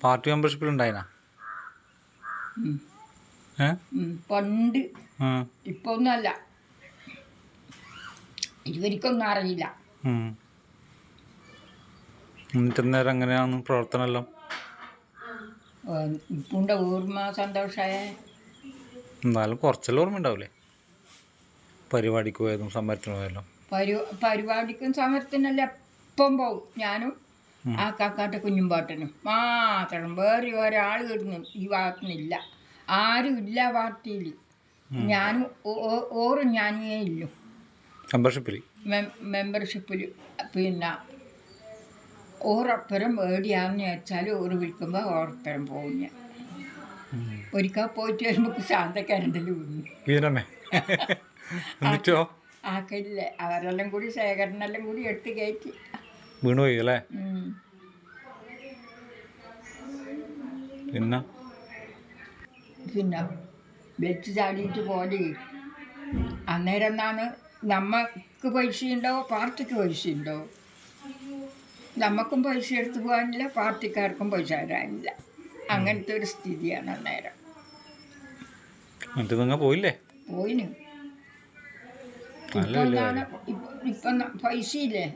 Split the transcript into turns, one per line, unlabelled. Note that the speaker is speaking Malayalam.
പാർട്ടി മെമ്പർഷിപ്പിലുണ്ടായിനാ
പണ്ട്. ഇപ്പൊ ഒന്നുമല്ല, ഇവർക്കൊന്നും അറിയില്ല.
എന്നിട്ട് നേരം എങ്ങനെയാണ് പ്രവർത്തനം എല്ലാം?
ഇപ്പുണ്ട ഓർമ്മ സന്തോഷമായ.
എന്നാലും കുറച്ചെല്ലാം ഓർമ്മ ഉണ്ടാവില്ലേ? പരിപാടിക്ക് പോയതും സമരത്തിന് പോയല്ലോ.
പരിപാടിക്കും സമരത്തിനെല്ലാം എപ്പം പോവും. ഞാനും ആ കാക്കാട്ട കുഞ്ഞുംപാട്ടനും മാത്രം. വേറെ ഒരാൾ കിട്ടുന്നു ഈ ഭാഗത്തുനിന്നില്ല. ആരും ഇല്ല പാർട്ടിയിൽ. ഞാനും ഓറും ഞാനേ ഇല്ലു മെമ്പർഷിപ്പിൽ. പിന്നെ ഓറപ്പുറം എവിടെയാണെന്ന് വെച്ചാൽ ഓറ് വിളിക്കുമ്പോൾ ഓറപ്പുറം പോകും. ഞാൻ ഒരിക്കൽ പോയിട്ട് വരുമ്പോൾ ശാന്തക്കാരുണ്ടല്ലോ ആക്കില്ലേ. അവരെല്ലാം കൂടി ശേഖരനെല്ലാം കൂടി എടുത്ത് കയറ്റി
വീണുപോയി അല്ലേ?
പിന്നെ വെച്ച് ചാടിയിട്ട് പോലെ. അന്നേരം എന്നാണ് നമുക്ക് പൈസ ഉണ്ടോ പാർട്ടിക്ക് പൈസ ഉണ്ടോ? നമുക്കും പൈസ എടുത്ത് പോകാനില്ല, പാർട്ടിക്കാർക്കും പൈസ തരാനില്ല. അങ്ങനത്തെ ഒരു സ്ഥിതിയാണ് അന്നേരം.
പോയില്ലേ?
പോയിന്. ഇപ്പം പൈസ ഇല്ലേ?